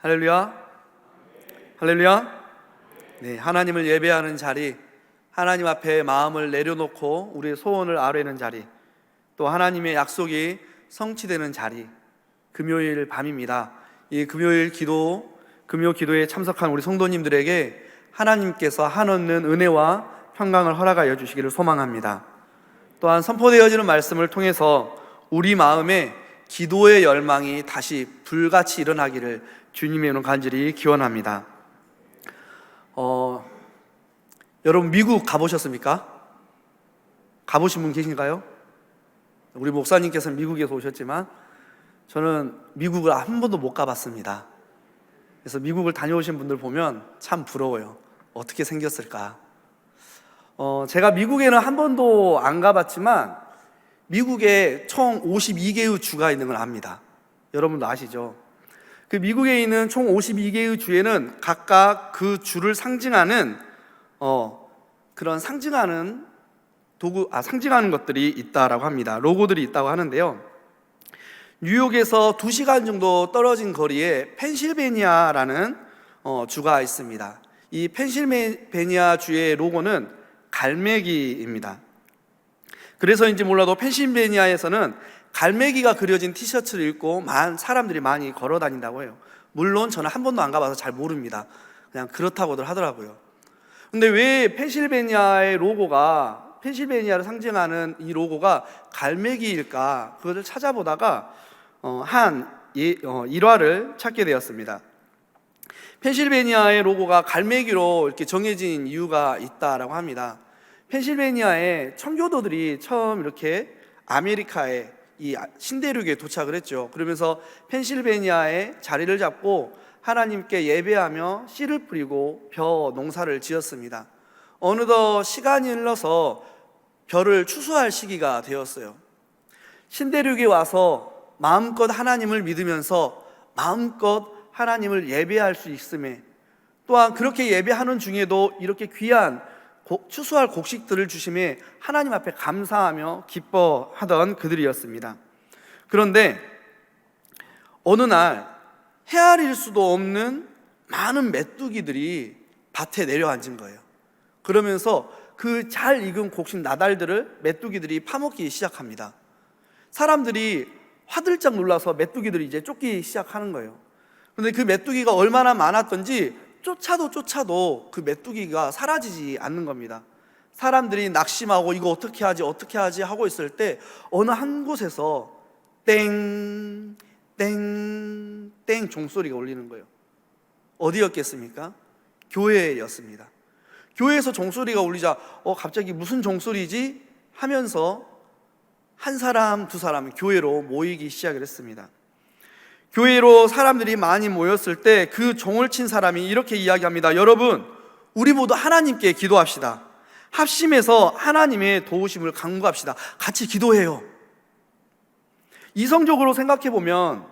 할렐루야. 할렐루야. 네, 하나님을 예배하는 자리, 하나님 앞에 마음을 내려놓고 우리의 소원을 아뢰는 자리, 또 하나님의 약속이 성취되는 자리, 금요일 밤입니다. 이 금요 기도에 참석한 우리 성도님들에게 하나님께서 한없는 은혜와 평강을 허락하여 주시기를 소망합니다. 또한 선포되어지는 말씀을 통해서 우리 마음에 기도의 열망이 다시 불같이 일어나기를 주님의 이름 간절히 기원합니다. 여러분 미국 가보셨습니까? 가보신 분 계신가요? 우리 목사님께서는 미국에서 오셨지만 저는 미국을 한 번도 못 가봤습니다. 그래서 미국을 다녀오신 분들 보면 참 부러워요. 어떻게 생겼을까? 제가 미국에는 한 번도 안 가봤지만 미국에 총 52개의 주가 있는 걸 압니다. 여러분도 아시죠? 그 미국에 있는 총 52개의 주에는 각각 그 주를 상징하는 그런 상징하는 것들이 있다라고 합니다. 로고들이 있다고 하는데요. 뉴욕에서 2시간 정도 떨어진 거리에 펜실베니아라는 주가 있습니다. 이 펜실베니아 주의 로고는 갈매기입니다. 그래서인지 몰라도 펜실베니아에서는 갈매기가 그려진 티셔츠를 입고 사람들이 많이 걸어 다닌다고 해요. 물론 저는 한 번도 안 가봐서 잘 모릅니다. 그냥 그렇다고들 하더라고요. 근데 왜 펜실베니아를 상징하는 이 로고가 갈매기일까? 그것을 찾아보다가 일화를 찾게 되었습니다. 펜실베니아의 로고가 갈매기로 이렇게 정해진 이유가 있다라고 합니다. 펜실베니아의 청교도들이 처음 이렇게 아메리카에 이 신대륙에 도착을 했죠. 그러면서 펜실베니아에 자리를 잡고 하나님께 예배하며 씨를 뿌리고 벼 농사를 지었습니다. 어느덧 시간이 흘러서 벼를 추수할 시기가 되었어요. 신대륙에 와서 마음껏 하나님을 믿으면서 마음껏 하나님을 예배할 수 있음에, 또한 그렇게 예배하는 중에도 이렇게 귀한 추수할 곡식들을 주심에 하나님 앞에 감사하며 기뻐하던 그들이었습니다. 그런데 어느 날 헤아릴 수도 없는 많은 메뚜기들이 밭에 내려앉은 거예요. 그러면서 그 잘 익은 곡식 나달들을 메뚜기들이 파먹기 시작합니다. 사람들이 화들짝 놀라서 메뚜기들이 이제 쫓기 시작하는 거예요. 그런데 그 메뚜기가 얼마나 많았던지 쫓아도 그 메뚜기가 사라지지 않는 겁니다. 사람들이 낙심하고 이거 어떻게 하지 하고 있을 때 어느 한 곳에서 땡 종소리가 울리는 거예요. 어디였겠습니까? 교회였습니다. 교회에서 종소리가 울리자 갑자기 무슨 종소리지 하면서 한 사람 두 사람 교회로 모이기 시작을 했습니다. 교회로 사람들이 많이 모였을 때 그 종을 친 사람이 이렇게 이야기합니다. 여러분, 우리 모두 하나님께 기도합시다. 합심해서 하나님의 도우심을 간구합시다. 같이 기도해요. 이성적으로 생각해 보면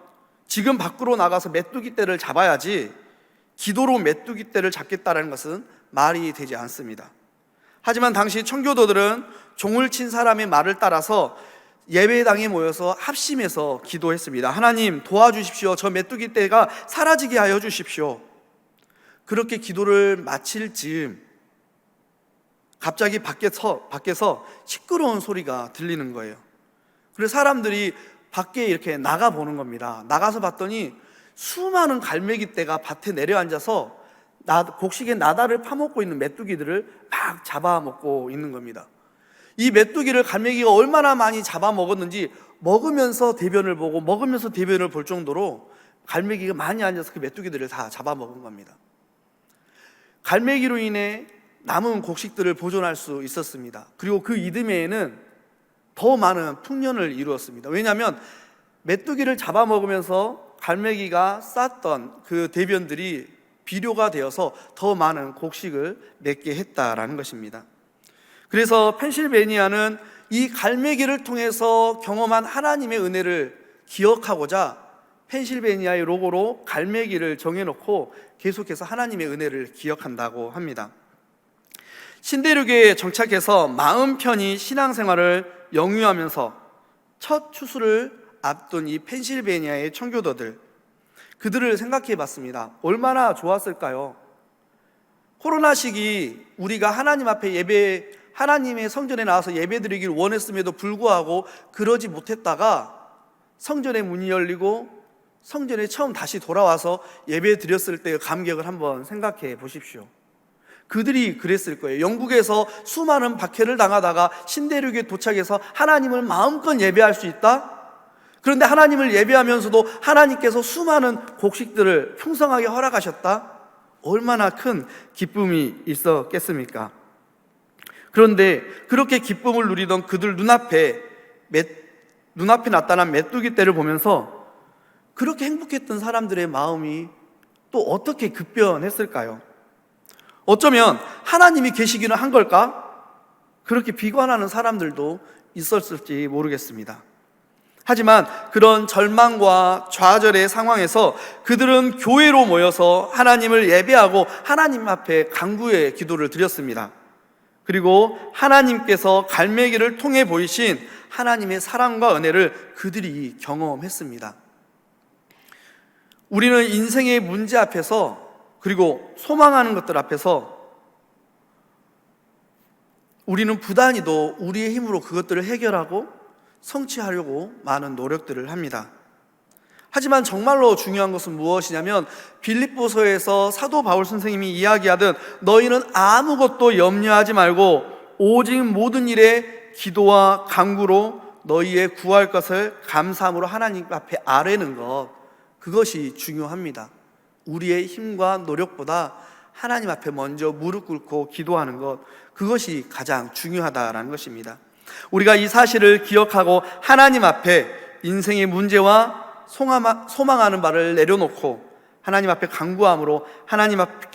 지금 밖으로 나가서 메뚜기 떼를 잡아야지 기도로 메뚜기 떼를 잡겠다는 것은 말이 되지 않습니다. 하지만 당시 청교도들은 종을 친 사람의 말을 따라서 예배당에 모여서 합심해서 기도했습니다. 하나님 도와주십시오. 저 메뚜기 떼가 사라지게 하여 주십시오. 그렇게 기도를 마칠 즈음 갑자기 밖에서 시끄러운 소리가 들리는 거예요. 그래서 사람들이 밖에 이렇게 나가보는 겁니다. 나가서 봤더니 수많은 갈매기 떼가 밭에 내려앉아서 곡식의 나달을 파먹고 있는 메뚜기들을 막 잡아먹고 있는 겁니다. 이 메뚜기를 갈매기가 얼마나 많이 잡아먹었는지 먹으면서 대변을 볼 정도로 갈매기가 많이 앉아서 그 메뚜기들을 다 잡아먹은 겁니다. 갈매기로 인해 남은 곡식들을 보존할 수 있었습니다. 그리고 그 이듬해에는 더 많은 풍년을 이루었습니다. 왜냐하면 메뚜기를 잡아먹으면서 갈매기가 쌌던 그 대변들이 비료가 되어서 더 많은 곡식을 맺게 했다라는 것입니다. 그래서 펜실베니아는 이 갈매기를 통해서 경험한 하나님의 은혜를 기억하고자 펜실베니아의 로고로 갈매기를 정해놓고 계속해서 하나님의 은혜를 기억한다고 합니다. 신대륙에 정착해서 마음 편히 신앙생활을 영위하면서 첫 추수를 앞둔 이 펜실베니아의 청교도들, 그들을 생각해 봤습니다. 얼마나 좋았을까요? 코로나 시기 우리가 하나님 앞에 하나님의 성전에 나와서 예배 드리기를 원했음에도 불구하고 그러지 못했다가 성전의 문이 열리고 성전에 처음 다시 돌아와서 예배 드렸을 때의 감격을 한번 생각해 보십시오. 그들이 그랬을 거예요. 영국에서 수많은 박해를 당하다가 신대륙에 도착해서 하나님을 마음껏 예배할 수 있다? 그런데 하나님을 예배하면서도 하나님께서 수많은 곡식들을 풍성하게 허락하셨다? 얼마나 큰 기쁨이 있었겠습니까? 그런데 그렇게 기쁨을 누리던 그들 눈앞에 나타난 메뚜기 떼를 보면서 그렇게 행복했던 사람들의 마음이 또 어떻게 급변했을까요? 어쩌면 하나님이 계시기는 한 걸까? 그렇게 비관하는 사람들도 있었을지 모르겠습니다. 하지만 그런 절망과 좌절의 상황에서 그들은 교회로 모여서 하나님을 예배하고 하나님 앞에 간구의 기도를 드렸습니다. 그리고 하나님께서 갈매기를 통해 보이신 하나님의 사랑과 은혜를 그들이 경험했습니다. 우리는 인생의 문제 앞에서 그리고 소망하는 것들 앞에서 우리는 부단히도 우리의 힘으로 그것들을 해결하고 성취하려고 많은 노력들을 합니다. 하지만 정말로 중요한 것은 무엇이냐면 빌립보서에서 사도 바울 선생님이 이야기하듯 너희는 아무것도 염려하지 말고 오직 모든 일에 기도와 간구로 너희의 구할 것을 감사함으로 하나님 앞에 아뢰는 것, 그것이 중요합니다. 우리의 힘과 노력보다 하나님 앞에 먼저 무릎 꿇고 기도하는 것, 그것이 가장 중요하다라는 것입니다. 우리가 이 사실을 기억하고 하나님 앞에 인생의 문제와 소망하는 바를 내려놓고 하나님 앞에 간구함으로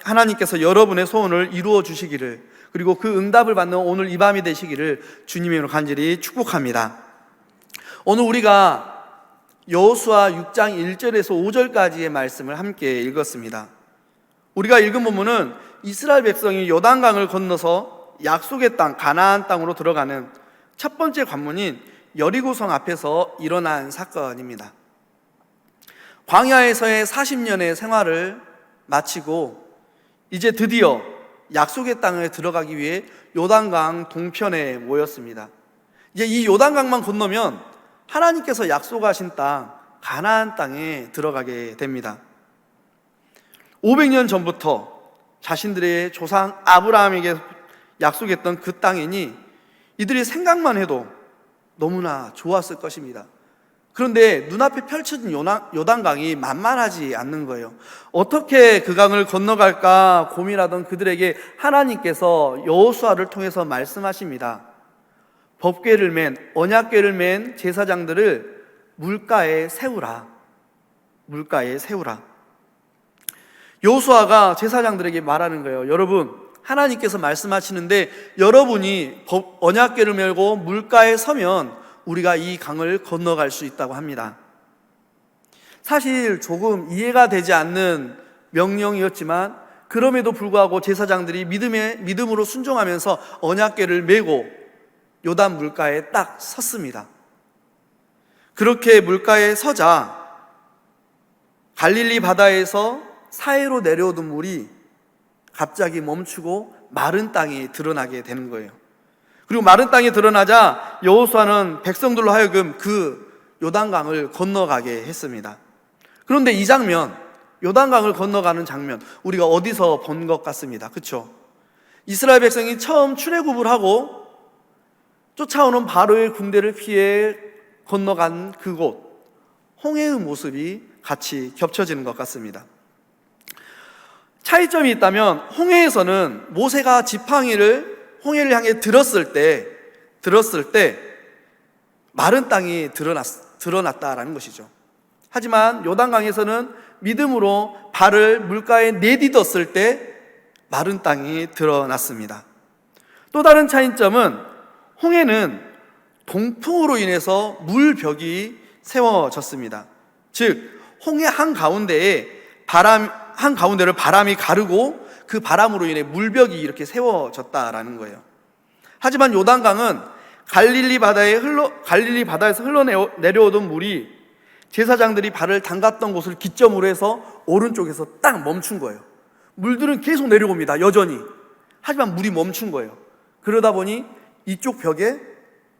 하나님께서 여러분의 소원을 이루어 주시기를, 그리고 그 응답을 받는 오늘 이 밤이 되시기를 주님의 이름으로 간절히 축복합니다. 오늘 우리가 여호수아 6장 1절에서 5절까지의 말씀을 함께 읽었습니다. 우리가 읽은 본문은 이스라엘 백성이 요단강을 건너서 약속의 땅 가나안 땅으로 들어가는 첫 번째 관문인 여리고성 앞에서 일어난 사건입니다. 광야에서의 40년의 생활을 마치고 이제 드디어 약속의 땅에 들어가기 위해 요단강 동편에 모였습니다. 이제 이 요단강만 건너면 하나님께서 약속하신 땅 가나안 땅에 들어가게 됩니다. 500년 전부터 자신들의 조상 아브라함에게 약속했던 그 땅이니 이들이 생각만 해도 너무나 좋았을 것입니다. 그런데 눈앞에 펼쳐진 요단강이 만만하지 않는 거예요. 어떻게 그 강을 건너갈까 고민하던 그들에게 하나님께서 여호수아를 통해서 말씀하십니다. 법궤를 맨, 언약궤를 맨 제사장들을 물가에 세우라. 물가에 세우라. 여호수아가 제사장들에게 말하는 거예요. 여러분, 하나님께서 말씀하시는데 여러분이 언약궤를 메고 물가에 서면 우리가 이 강을 건너갈 수 있다고 합니다. 사실 조금 이해가 되지 않는 명령이었지만 그럼에도 불구하고 제사장들이 믿음으로 순종하면서 언약궤를 메고 요단 물가에 딱 섰습니다. 그렇게 물가에 서자 갈릴리 바다에서 사해로 내려오던 물이 갑자기 멈추고 마른 땅이 드러나게 되는 거예요. 그리고 마른 땅이 드러나자 여호수아는 백성들로 하여금 그 요단강을 건너가게 했습니다. 그런데 이 장면, 요단강을 건너가는 장면, 우리가 어디서 본 것 같습니다. 그렇죠? 이스라엘 백성이 처음 출애굽을 하고 쫓아오는 바로의 군대를 피해 건너간 그곳, 홍해의 모습이 같이 겹쳐지는 것 같습니다. 차이점이 있다면 홍해에서는 모세가 지팡이를 홍해를 향해 들었을 때 마른 땅이 드러났다라는 것이죠. 하지만 요단강에서는 믿음으로 발을 물가에 내딛었을 때 마른 땅이 드러났습니다. 또 다른 차이점은 홍해는 동풍으로 인해서 물벽이 세워졌습니다. 즉 홍해 한가운데를 바람이 가르고 그 바람으로 인해 물벽이 이렇게 세워졌다라는 거예요. 하지만 요단강은 갈릴리 바다에서 흘러내려오던 물이 제사장들이 발을 담갔던 곳을 기점으로 해서 오른쪽에서 딱 멈춘 거예요. 물들은 계속 내려옵니다, 여전히. 하지만 물이 멈춘 거예요. 그러다 보니 이쪽 벽에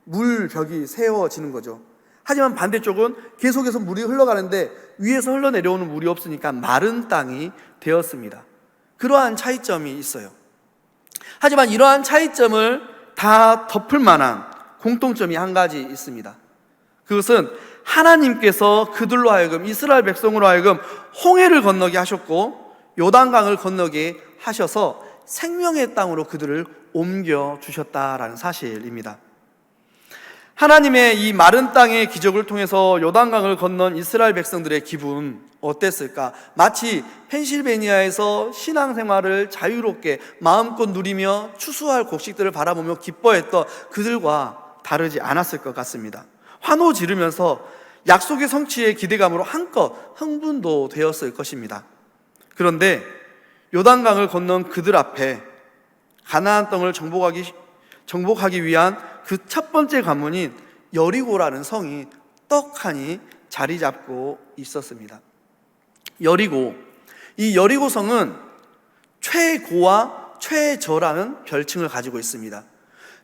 물벽이 세워지는 거죠. 하지만 반대쪽은 계속해서 물이 흘러가는데 위에서 흘러내려오는 물이 없으니까 마른 땅이 되었습니다. 그러한 차이점이 있어요. 하지만 이러한 차이점을 다 덮을 만한 공통점이 한 가지 있습니다. 그것은 하나님께서 그들로 하여금, 이스라엘 백성으로 하여금 홍해를 건너게 하셨고 요단강을 건너게 하셔서 생명의 땅으로 그들을 옮겨주셨다라는 사실입니다. 하나님의 이 마른 땅의 기적을 통해서 요단강을 건넌 이스라엘 백성들의 기분 어땠을까? 마치 펜실베니아에서 신앙생활을 자유롭게 마음껏 누리며 추수할 곡식들을 바라보며 기뻐했던 그들과 다르지 않았을 것 같습니다. 환호 지르면서 약속의 성취의 기대감으로 한껏 흥분도 되었을 것입니다. 그런데 요단강을 건넌 그들 앞에 가나안 땅을 정복하기 위한 그 첫 번째 관문인 여리고라는 성이 떡하니 자리 잡고 있었습니다. 여리고, 이 여리고 성은 최고와 최저라는 별칭을 가지고 있습니다.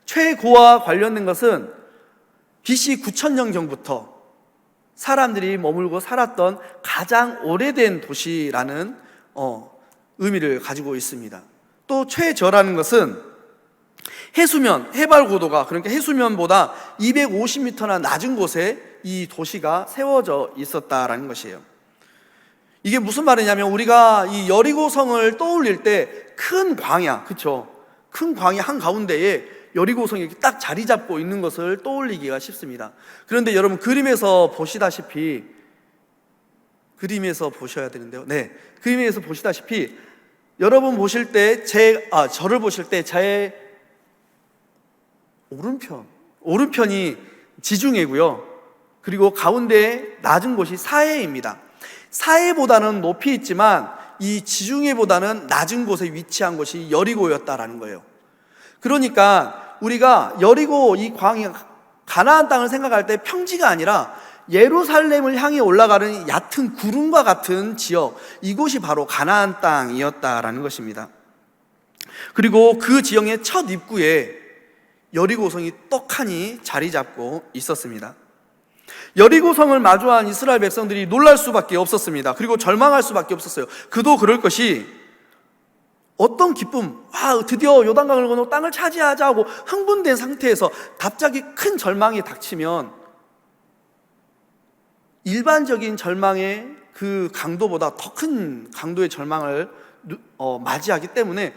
최고와 관련된 것은 BC 9000년경부터 사람들이 머물고 살았던 가장 오래된 도시라는 의미를 가지고 있습니다. 또 최저라는 것은 해수면, 해발 고도가, 그러니까 해수면보다 250m나 낮은 곳에 이 도시가 세워져 있었다라는 것이에요. 이게 무슨 말이냐면 우리가 이 여리고성을 떠올릴 때 큰 광야, 그렇죠? 큰 광야 한가운데에 여리고성이 이렇게 딱 자리 잡고 있는 것을 떠올리기가 쉽습니다. 그런데 여러분 그림에서 보시다시피, 그림에서 보셔야 되는데요. 네, 그림에서 보시다시피 여러분 보실 때 저를 보실 때 제 오른편이 지중해고요. 그리고 가운데 낮은 곳이 사해입니다. 사해보다는 높이 있지만 이 지중해보다는 낮은 곳에 위치한 곳이 여리고였다라는 거예요. 그러니까 우리가 여리고 이 광야 가나안 땅을 생각할 때 평지가 아니라 예루살렘을 향해 올라가는 얕은 구름과 같은 지역, 이곳이 바로 가나안 땅이었다라는 것입니다. 그리고 그 지역의 첫 입구에 여리고성이 떡하니 자리 잡고 있었습니다. 여리고성을 마주한 이스라엘 백성들이 놀랄 수밖에 없었습니다. 그리고 절망할 수밖에 없었어요. 그도 그럴 것이 어떤 기쁨, 드디어 요단강을 건너 땅을 차지하자 하고 흥분된 상태에서 갑자기 큰 절망이 닥치면 일반적인 절망의 그 강도보다 더 큰 강도의 절망을 맞이하기 때문에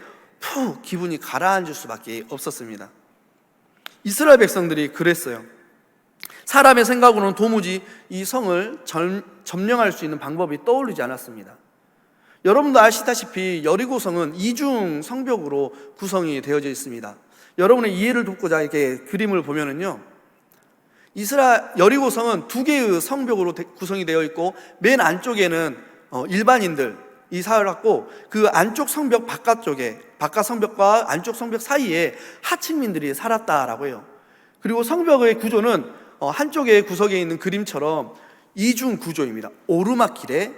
기분이 가라앉을 수밖에 없었습니다. 이스라엘 백성들이 그랬어요. 사람의 생각으로는 도무지 이 성을 점령할 수 있는 방법이 떠오르지 않았습니다. 여러분도 아시다시피 여리고성은 이중 성벽으로 구성이 되어져 있습니다. 여러분의 이해를 돕고자 이렇게 그림을 보면은요, 여리고성은 두 개의 성벽으로 구성이 되어 있고 맨 안쪽에는 일반인들이 살았고 그 안쪽 성벽 바깥쪽에, 바깥 성벽과 안쪽 성벽 사이에 하층민들이 살았다라고 해요. 그리고 성벽의 구조는 한쪽에 구석에 있는 그림처럼 이중 구조입니다. 오르막길에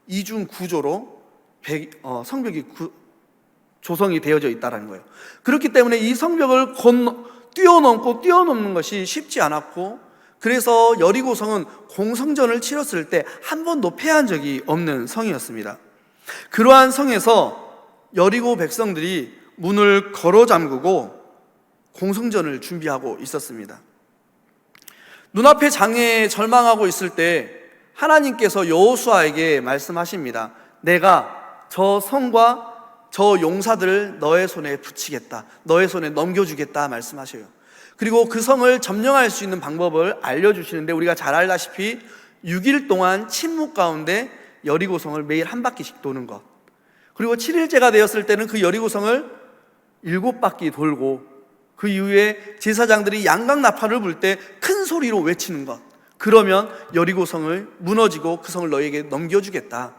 이중 구조로 성벽이 조성이 되어져 있다는 거예요. 그렇기 때문에 이 성벽을 뛰어넘는 것이 쉽지 않았고, 그래서 여리고성은 공성전을 치렀을 때 한 번도 패한 적이 없는 성이었습니다. 그러한 성에서 여리고 백성들이 문을 걸어 잠그고 공성전을 준비하고 있었습니다. 눈앞에 장애에 절망하고 있을 때 하나님께서 여호수아에게 말씀하십니다. 내가 저 성과 저 용사들을 너의 손에 붙이겠다, 너의 손에 넘겨주겠다 말씀하셔요. 그리고 그 성을 점령할 수 있는 방법을 알려주시는데, 우리가 잘 알다시피 6일 동안 침묵 가운데 여리고성을 매일 한 바퀴씩 도는 것, 그리고 7일째가 되었을 때는 그 여리고성을 7바퀴 돌고 그 이후에 제사장들이 양각 나팔을 불 때 큰 소리로 외치는 것, 그러면 여리고성을 무너지고 그 성을 너에게 넘겨주겠다.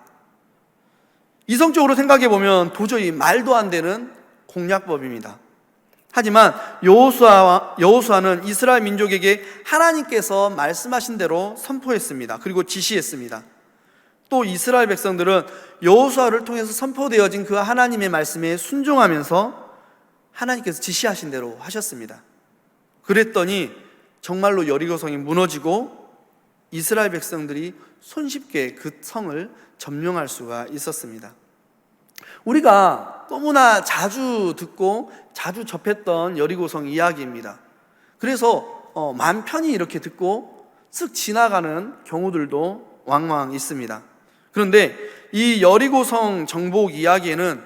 이성적으로 생각해 보면 도저히 말도 안 되는 공략법입니다. 하지만 여호수아는 이스라엘 민족에게 하나님께서 말씀하신 대로 선포했습니다. 그리고 지시했습니다. 또 이스라엘 백성들은 여호수아를 통해서 선포되어진 그 하나님의 말씀에 순종하면서 하나님께서 지시하신 대로 하셨습니다. 그랬더니 정말로 여리고성이 무너지고 이스라엘 백성들이 손쉽게 그 성을 점령할 수가 있었습니다. 우리가 너무나 자주 듣고 자주 접했던 여리고성 이야기입니다. 그래서 마음 편히 이렇게 듣고 쓱 지나가는 경우들도 왕왕 있습니다. 그런데 이 여리고성 정복 이야기에는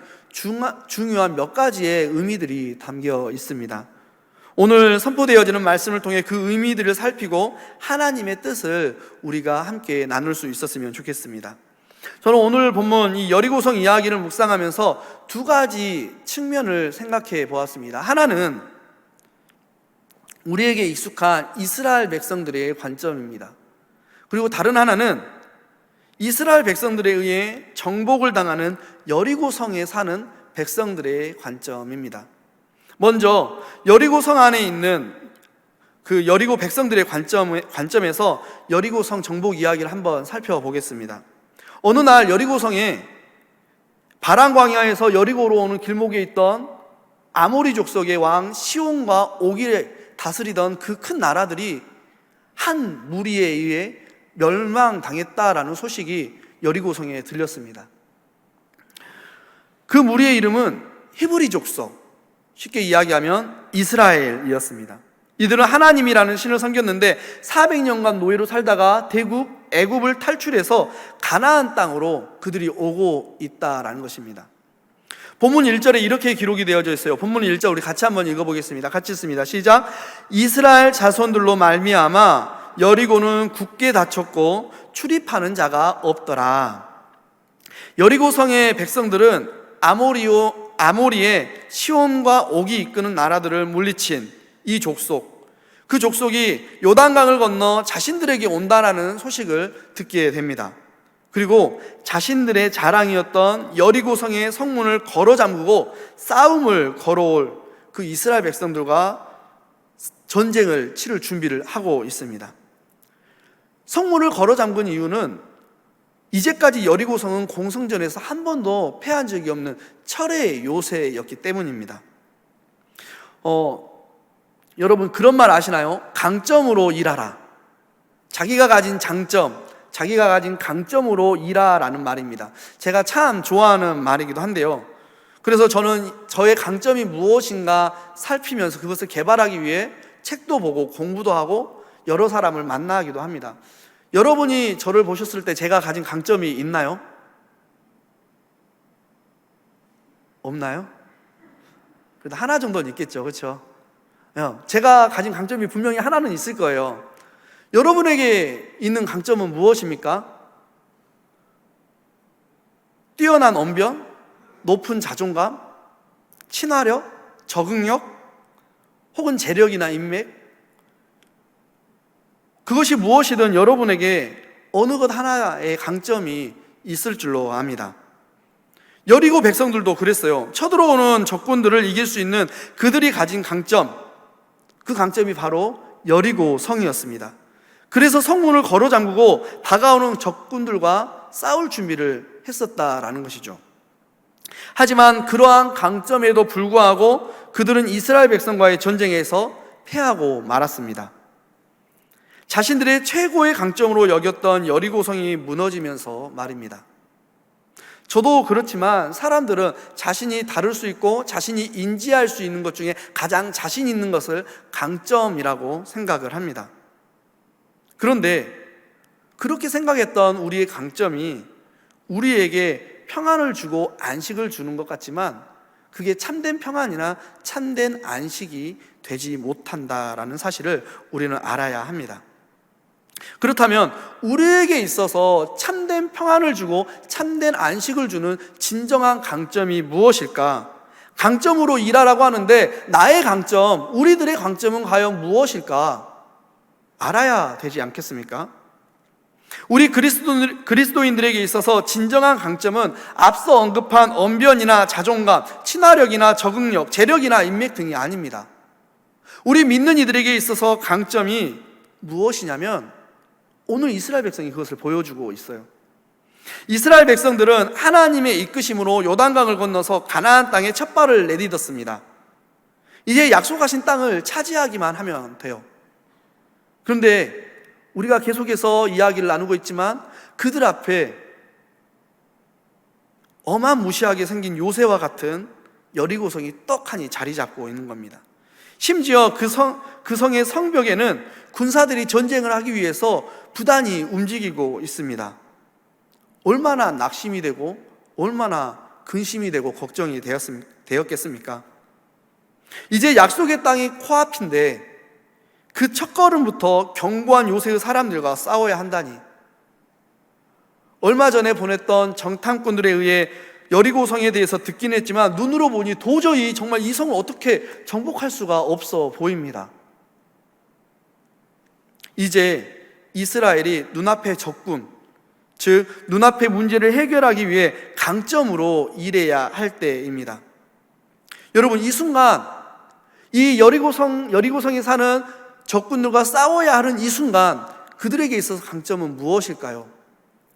중요한 몇 가지의 의미들이 담겨 있습니다. 오늘 선포되어지는 말씀을 통해 그 의미들을 살피고 하나님의 뜻을 우리가 함께 나눌 수 있었으면 좋겠습니다. 저는 오늘 본문 이 여리고성 이야기를 묵상하면서 두 가지 측면을 생각해 보았습니다. 하나는 우리에게 익숙한 이스라엘 백성들의 관점입니다. 그리고 다른 하나는 이스라엘 백성들에 의해 정복을 당하는 여리고성에 사는 백성들의 관점입니다. 먼저 여리고성 안에 있는 그 여리고 백성들의 관점에서 여리고성 정복 이야기를 한번 살펴보겠습니다. 어느 날 여리고성에 바란 광야에서 여리고로 오는 길목에 있던 아모리 족속의 왕 시온과 오기를 다스리던 그 큰 나라들이 한 무리에 의해 멸망당했다라는 소식이 여리고성에 들렸습니다. 그 무리의 이름은 히브리 족속, 쉽게 이야기하면 이스라엘이었습니다. 이들은 하나님이라는 신을 섬겼는데 400년간 노예로 살다가 대국 애굽을 탈출해서 가나안 땅으로 그들이 오고 있다라는 것입니다. 본문 1절에 이렇게 기록이 되어져 있어요. 본문 1절 우리 같이 한번 읽어보겠습니다. 같이 읽습니다. 시작. 이스라엘 자손들로 말미암아 여리고는 굳게 닫혔고 출입하는 자가 없더라. 여리고성의 백성들은 아모리의 시온과 옥이 이끄는 나라들을 물리친 이 족속, 그 족속이 요단강을 건너 자신들에게 온다라는 소식을 듣게 됩니다. 그리고 자신들의 자랑이었던 여리고성의 성문을 걸어 잠그고 싸움을 걸어올 그 이스라엘 백성들과 전쟁을 치를 준비를 하고 있습니다. 성문을 걸어 잠근 이유는 이제까지 여리고성은 공성전에서 한 번도 패한 적이 없는 철의 요새였기 때문입니다. 여러분 그런 말 아시나요? 강점으로 일하라. 자기가 가진 장점, 자기가 가진 강점으로 일하라는 말입니다. 제가 참 좋아하는 말이기도 한데요. 그래서 저는 저의 강점이 무엇인가 살피면서 그것을 개발하기 위해 책도 보고 공부도 하고 여러 사람을 만나기도 합니다. 여러분이 저를 보셨을 때 제가 가진 강점이 있나요? 없나요? 그래도 하나 정도는 있겠죠, 그렇죠? 제가 가진 강점이 분명히 하나는 있을 거예요. 여러분에게 있는 강점은 무엇입니까? 뛰어난 언변, 높은 자존감, 친화력, 적응력, 혹은 재력이나 인맥, 그것이 무엇이든 여러분에게 어느 것 하나의 강점이 있을 줄로 압니다. 여리고 백성들도 그랬어요. 쳐들어오는 적군들을 이길 수 있는 그들이 가진 강점, 그 강점이 바로 여리고 성이었습니다. 그래서 성문을 걸어 잠그고 다가오는 적군들과 싸울 준비를 했었다라는 것이죠. 하지만 그러한 강점에도 불구하고 그들은 이스라엘 백성과의 전쟁에서 패하고 말았습니다. 자신들의 최고의 강점으로 여겼던 여리고성이 무너지면서 말입니다. 저도 그렇지만 사람들은 자신이 다룰 수 있고 자신이 인지할 수 있는 것 중에 가장 자신 있는 것을 강점이라고 생각을 합니다. 그런데 그렇게 생각했던 우리의 강점이 우리에게 평안을 주고 안식을 주는 것 같지만 그게 참된 평안이나 참된 안식이 되지 못한다라는 사실을 우리는 알아야 합니다. 그렇다면 우리에게 있어서 참된 평안을 주고 참된 안식을 주는 진정한 강점이 무엇일까? 강점으로 일하라고 하는데 나의 강점, 우리들의 강점은 과연 무엇일까? 알아야 되지 않겠습니까? 우리 그리스도인들에게 있어서 진정한 강점은 앞서 언급한 언변이나 자존감, 친화력이나 적응력, 재력이나 인맥 등이 아닙니다. 우리 믿는 이들에게 있어서 강점이 무엇이냐면 오늘 이스라엘 백성이 그것을 보여주고 있어요. 이스라엘 백성들은 하나님의 이끄심으로 요단강을 건너서 가나안 땅에 첫 발을 내딛었습니다. 이제 약속하신 땅을 차지하기만 하면 돼요. 그런데 우리가 계속해서 이야기를 나누고 있지만 그들 앞에 어마무시하게 생긴 요새와 같은 여리고성이 떡하니 자리 잡고 있는 겁니다. 심지어 그 성의 성벽에는 군사들이 전쟁을 하기 위해서 부단히 움직이고 있습니다. 얼마나 낙심이 되고 얼마나 근심이 되고 걱정이 되었겠습니까? 이제 약속의 땅이 코앞인데 그 첫걸음부터 견고한 요새의 사람들과 싸워야 한다니. 얼마 전에 보냈던 정탐꾼들에 의해 여리고성에 대해서 듣긴 했지만 눈으로 보니 도저히 정말 이 성을 어떻게 정복할 수가 없어 보입니다. 이제 이스라엘이 눈앞의 적군, 즉 눈앞의 문제를 해결하기 위해 강점으로 일해야 할 때입니다. 여러분, 이 순간 이 여리고성에 사는 적군들과 싸워야 하는 이 순간 그들에게 있어서 강점은 무엇일까요?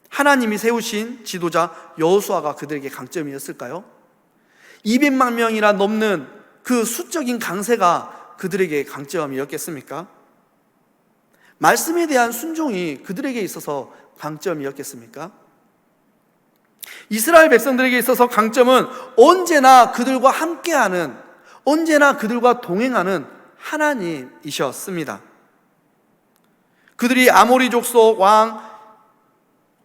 하나님이 세우신 지도자 여호수아가 그들에게 강점이었을까요? 200만 명이나 넘는 그 수적인 강세가 그들에게 강점이었겠습니까? 말씀에 대한 순종이 그들에게 있어서 강점이었겠습니까? 이스라엘 백성들에게 있어서 강점은 언제나 그들과 함께하는, 언제나 그들과 동행하는 하나님이셨습니다. 그들이 아모리 족속 왕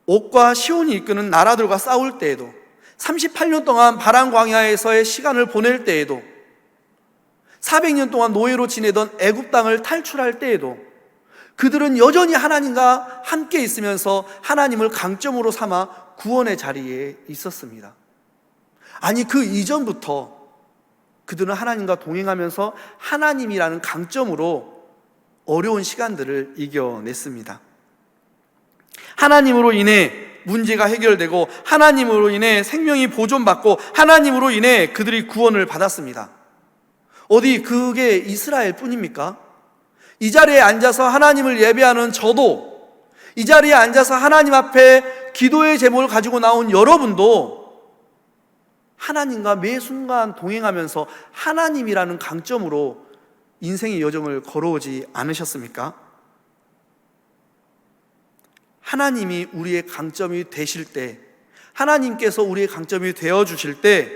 옥과 시온이 이끄는 나라들과 싸울 때에도, 38년 동안 바란 광야에서의 시간을 보낼 때에도, 400년 동안 노예로 지내던 애굽 땅을 탈출할 때에도 그들은 여전히 하나님과 함께 있으면서 하나님을 강점으로 삼아 구원의 자리에 있었습니다. 아니, 그 이전부터 그들은 하나님과 동행하면서 하나님이라는 강점으로 어려운 시간들을 이겨냈습니다. 하나님으로 인해 문제가 해결되고 하나님으로 인해 생명이 보존받고 하나님으로 인해 그들이 구원을 받았습니다. 어디 그게 이스라엘 뿐입니까? 이 자리에 앉아서 하나님을 예배하는 저도, 이 자리에 앉아서 하나님 앞에 기도의 제목을 가지고 나온 여러분도 하나님과 매 순간 동행하면서 하나님이라는 강점으로 인생의 여정을 걸어오지 않으셨습니까? 하나님이 우리의 강점이 되실 때, 하나님께서 우리의 강점이 되어주실 때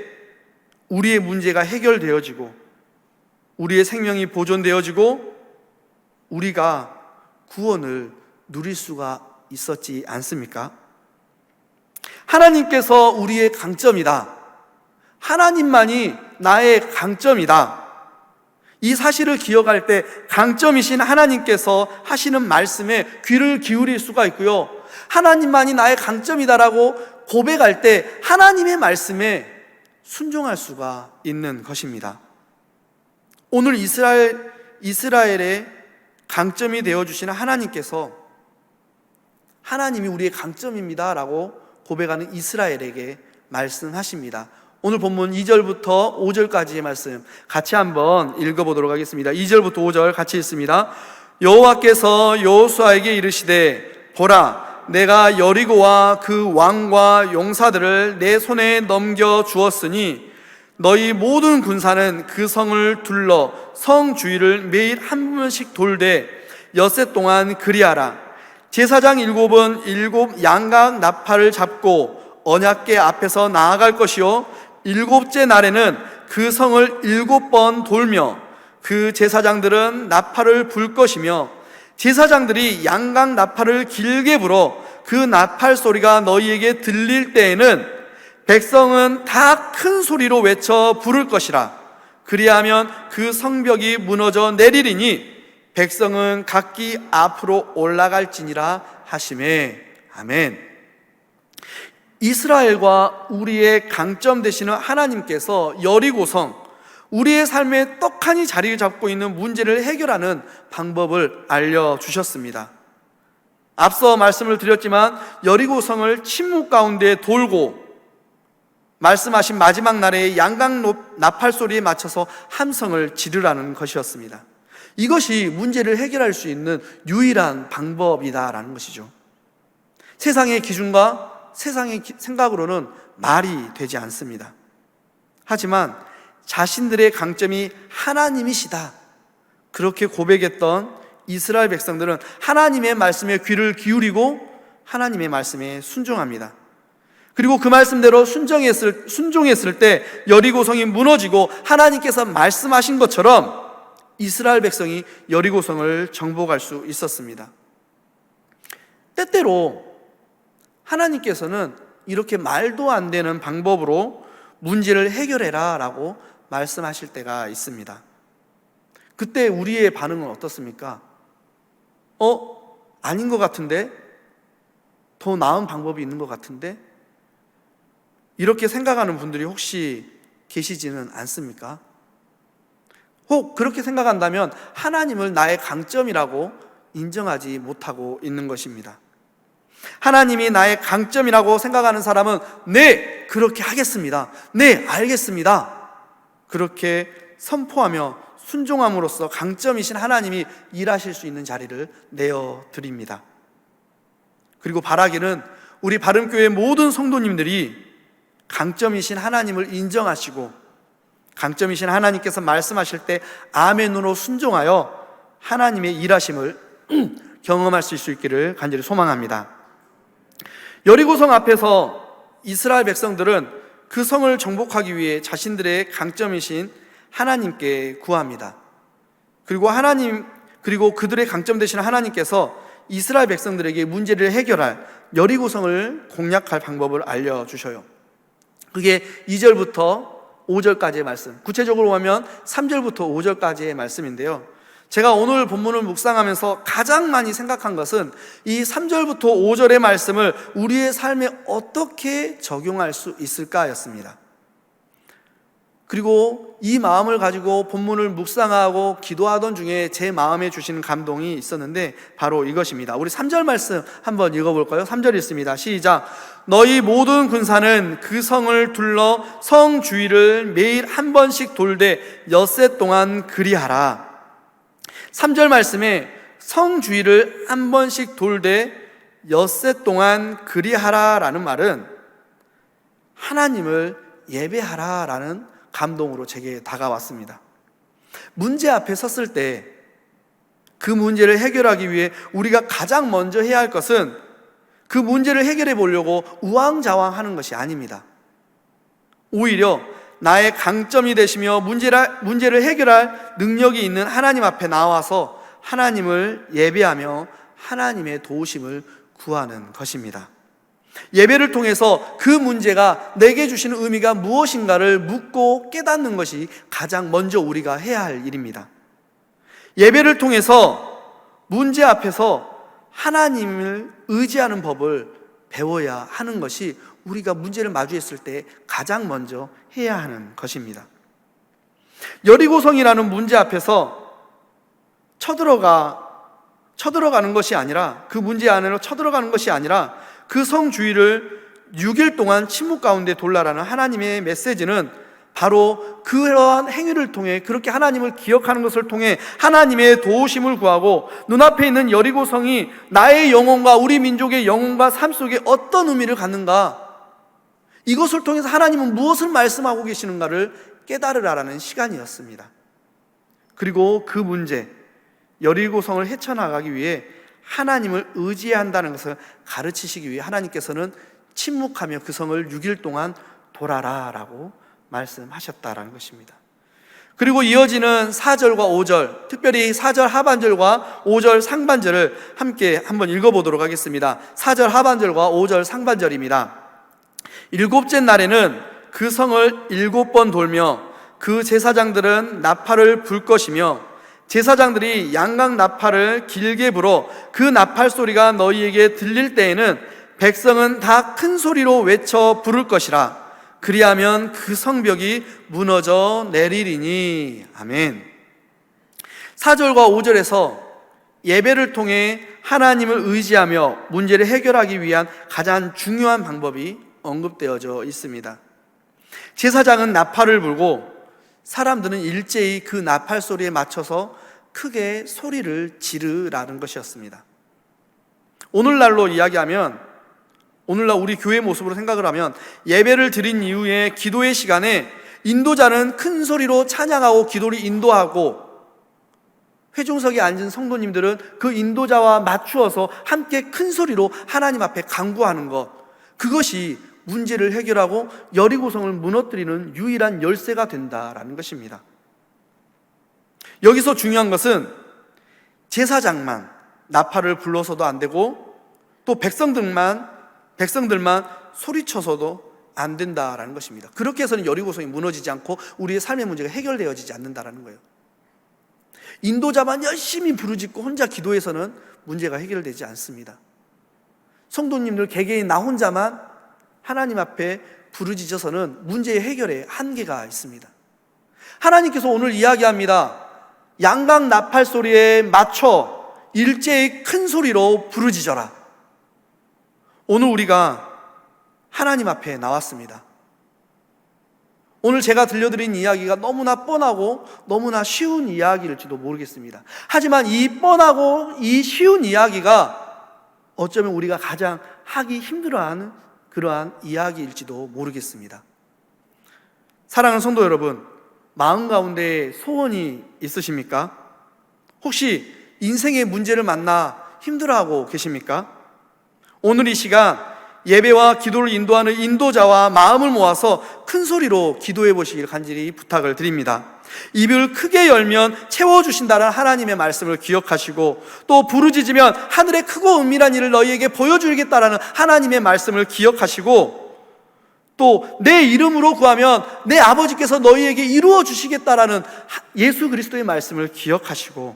우리의 문제가 해결되어지고 우리의 생명이 보존되어지고 우리가 구원을 누릴 수가 있었지 않습니까? 하나님께서 우리의 강점이다, 하나님만이 나의 강점이다, 이 사실을 기억할 때 강점이신 하나님께서 하시는 말씀에 귀를 기울일 수가 있고요, 하나님만이 나의 강점이다라고 고백할 때 하나님의 말씀에 순종할 수가 있는 것입니다. 오늘 이스라엘의 강점이 되어주시는 하나님께서 하나님이 우리의 강점입니다 라고 고백하는 이스라엘에게 말씀하십니다. 오늘 본문 2절부터 5절까지의 말씀 같이 한번 읽어보도록 하겠습니다. 2절부터 5절 같이 읽습니다. 여호와께서 여호수아에게 이르시되 보라, 내가 여리고와 그 왕과 용사들을 내 손에 넘겨 주었으니 너희 모든 군사는 그 성을 둘러 성 주위를 매일 한 번씩 돌되 엿새 동안 그리하라. 제사장 7은 7 양각 나팔을 잡고 언약궤 앞에서 나아갈 것이요 7째 날에는 그 성을 7번 돌며 그 제사장들은 나팔을 불 것이며 제사장들이 양각 나팔을 길게 불어 그 나팔 소리가 너희에게 들릴 때에는 백성은 다 큰 소리로 외쳐 부를 것이라. 그리하면 그 성벽이 무너져 내리리니 백성은 각기 앞으로 올라갈지니라 하시매. 아멘. 이스라엘과 우리의 강점 되시는 하나님께서 여리고성, 우리의 삶에 떡하니 자리를 잡고 있는 문제를 해결하는 방법을 알려주셨습니다. 앞서 말씀을 드렸지만 여리고성을 침묵 가운데 돌고 말씀하신 마지막 날에 양강 나팔 소리에 맞춰서 함성을 지르라는 것이었습니다. 이것이 문제를 해결할 수 있는 유일한 방법이다라는 것이죠. 세상의 기준과 세상의 생각으로는 말이 되지 않습니다. 하지만 자신들의 강점이 하나님이시다, 그렇게 고백했던 이스라엘 백성들은 하나님의 말씀에 귀를 기울이고 하나님의 말씀에 순종합니다. 그리고 그 말씀대로 순종했을 때 여리고성이 무너지고 하나님께서 말씀하신 것처럼 이스라엘 백성이 여리고성을 정복할 수 있었습니다. 때때로 하나님께서는 이렇게 말도 안 되는 방법으로 문제를 해결해라 라고 말씀하실 때가 있습니다. 그때 우리의 반응은 어떻습니까? 아닌 것 같은데? 더 나은 방법이 있는 것 같은데? 이렇게 생각하는 분들이 혹시 계시지는 않습니까? 혹 그렇게 생각한다면 하나님을 나의 강점이라고 인정하지 못하고 있는 것입니다. 하나님이 나의 강점이라고 생각하는 사람은 네, 그렇게 하겠습니다. 네, 알겠습니다. 그렇게 선포하며 순종함으로써 강점이신 하나님이 일하실 수 있는 자리를 내어드립니다. 그리고 바라기는 우리 바른교회 모든 성도님들이 강점이신 하나님을 인정하시고 강점이신 하나님께서 말씀하실 때 아멘으로 순종하여 하나님의 일하심을 경험하실 수 있기를 간절히 소망합니다. 여리고성 앞에서 이스라엘 백성들은 그 성을 정복하기 위해 자신들의 강점이신 하나님께 구합니다. 그리고 그들의 강점 되신 하나님께서 이스라엘 백성들에게 문제를 해결할 여리고성을 공략할 방법을 알려주셔요. 그게 2절부터 5절까지의 말씀, 구체적으로 하면 3절부터 5절까지의 말씀인데요, 제가 오늘 본문을 묵상하면서 가장 많이 생각한 것은 이 3절부터 5절의 말씀을 우리의 삶에 어떻게 적용할 수 있을까였습니다. 그리고 이 마음을 가지고 본문을 묵상하고 기도하던 중에 제 마음에 주시는 감동이 있었는데 바로 이것입니다. 우리 3절 말씀 한번 읽어볼까요? 3절 읽습니다. 시작. 너희 모든 군사는 그 성을 둘러 성 주위를 매일 한 번씩 돌되 엿새 동안 그리하라. 3절 말씀에 성 주위를 한 번씩 돌되 엿새 동안 그리하라 라는 말은 하나님을 예배하라 라는 감동으로 제게 다가왔습니다. 문제 앞에 섰을 때 그 문제를 해결하기 위해 우리가 가장 먼저 해야 할 것은 그 문제를 해결해 보려고 우왕좌왕하는 것이 아닙니다. 오히려 나의 강점이 되시며 문제를 해결할 능력이 있는 하나님 앞에 나와서 하나님을 예배하며 하나님의 도우심을 구하는 것입니다. 예배를 통해서 그 문제가 내게 주시는 의미가 무엇인가를 묻고 깨닫는 것이 가장 먼저 우리가 해야 할 일입니다. 예배를 통해서 문제 앞에서 하나님을 의지하는 법을 배워야 하는 것이 우리가 문제를 마주했을 때 가장 먼저 해야 하는 것입니다. 여리고성이라는 문제 앞에서 쳐들어가는 것이 아니라, 그 문제 안으로 쳐들어가는 것이 아니라 그 성 주위를 6일 동안 침묵 가운데 돌라라는 하나님의 메시지는 바로 그러한 행위를 통해, 그렇게 하나님을 기억하는 것을 통해 하나님의 도우심을 구하고 눈앞에 있는 여리고성이 나의 영혼과 우리 민족의 영혼과 삶 속에 어떤 의미를 갖는가, 이것을 통해서 하나님은 무엇을 말씀하고 계시는가를 깨달으라는 시간이었습니다. 그리고 그 문제, 여리고성을 헤쳐나가기 위해 하나님을 의지해야 한다는 것을 가르치시기 위해 하나님께서는 침묵하며 그 성을 6일 동안 돌아라 라고 말씀하셨다라는 것입니다. 그리고 이어지는 4절과 5절, 특별히 4절 하반절과 5절 상반절을 함께 한번 읽어보도록 하겠습니다. 4절 하반절과 5절 상반절입니다. 7째 날에는 그 성을 7번 돌며 그 제사장들은 나팔을 불 것이며 제사장들이 양각 나팔을 길게 불어 그 나팔 소리가 너희에게 들릴 때에는 백성은 다 큰 소리로 외쳐 부를 것이라. 그리하면 그 성벽이 무너져 내리리니. 아멘. 4절과 5절에서 예배를 통해 하나님을 의지하며 문제를 해결하기 위한 가장 중요한 방법이 언급되어져 있습니다. 제사장은 나팔을 불고 사람들은 일제히 그 나팔 소리에 맞춰서 크게 소리를 지르라는 것이었습니다. 오늘날로 이야기하면, 오늘날 우리 교회 모습으로 생각을 하면, 예배를 드린 이후에 기도의 시간에 인도자는 큰 소리로 찬양하고 기도를 인도하고, 회중석에 앉은 성도님들은 그 인도자와 맞추어서 함께 큰 소리로 하나님 앞에 간구하는 것, 그것이 문제를 해결하고 여리고성을 무너뜨리는 유일한 열쇠가 된다라는 것입니다. 여기서 중요한 것은 제사장만 나팔을 불러서도 안 되고, 또 백성들만 소리쳐서도 안 된다라는 것입니다. 그렇게 해서는 여리고성이 무너지지 않고 우리의 삶의 문제가 해결되어지지 않는다라는 거예요. 인도자만 열심히 부르짖고 혼자 기도해서는 문제가 해결되지 않습니다. 성도님들 개개인 나 혼자만 하나님 앞에 부르짖어서는 문제의 해결에 한계가 있습니다. 하나님께서 오늘 이야기합니다. 양각 나팔 소리에 맞춰 일제히 큰 소리로 부르짖어라. 오늘 우리가 하나님 앞에 나왔습니다. 오늘 제가 들려드린 이야기가 너무나 뻔하고 너무나 쉬운 이야기일지도 모르겠습니다. 하지만 이 뻔하고 이 쉬운 이야기가 어쩌면 우리가 가장 하기 힘들어하는 그러한 이야기일지도 모르겠습니다. 사랑하는 성도 여러분, 마음 가운데 소원이 있으십니까? 혹시 인생의 문제를 만나 힘들어하고 계십니까? 오늘 이 시간 예배와 기도를 인도하는 인도자와 마음을 모아서 큰 소리로 기도해 보시길 간절히 부탁을 드립니다. 입을 크게 열면 채워주신다는 하나님의 말씀을 기억하시고, 또 부르짖으면 하늘의 크고 은밀한 일을 너희에게 보여주겠다라는 하나님의 말씀을 기억하시고, 또 내 이름으로 구하면 내 아버지께서 너희에게 이루어 주시겠다라는 예수 그리스도의 말씀을 기억하시고,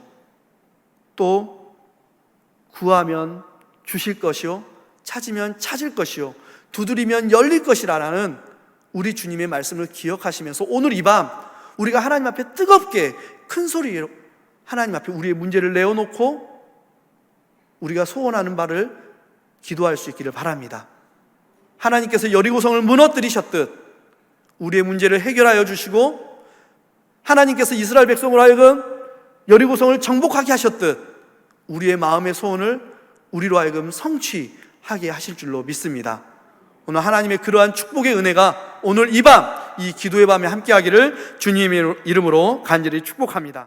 또 구하면 주실 것이요 찾으면 찾을 것이요 두드리면 열릴 것이라는 우리 주님의 말씀을 기억하시면서 오늘 이 밤 우리가 하나님 앞에 뜨겁게 큰 소리로 하나님 앞에 우리의 문제를 내어놓고 우리가 소원하는 바를 기도할 수 있기를 바랍니다. 하나님께서 여리고성을 무너뜨리셨듯 우리의 문제를 해결하여 주시고, 하나님께서 이스라엘 백성으로 하여금 여리고성을 정복하게 하셨듯 우리의 마음의 소원을 우리로 하여금 성취하게 하실 줄로 믿습니다. 오늘 하나님의 그러한 축복의 은혜가 오늘 이 밤, 이 기도의 밤에 함께하기를 주님의 이름으로 간절히 축복합니다.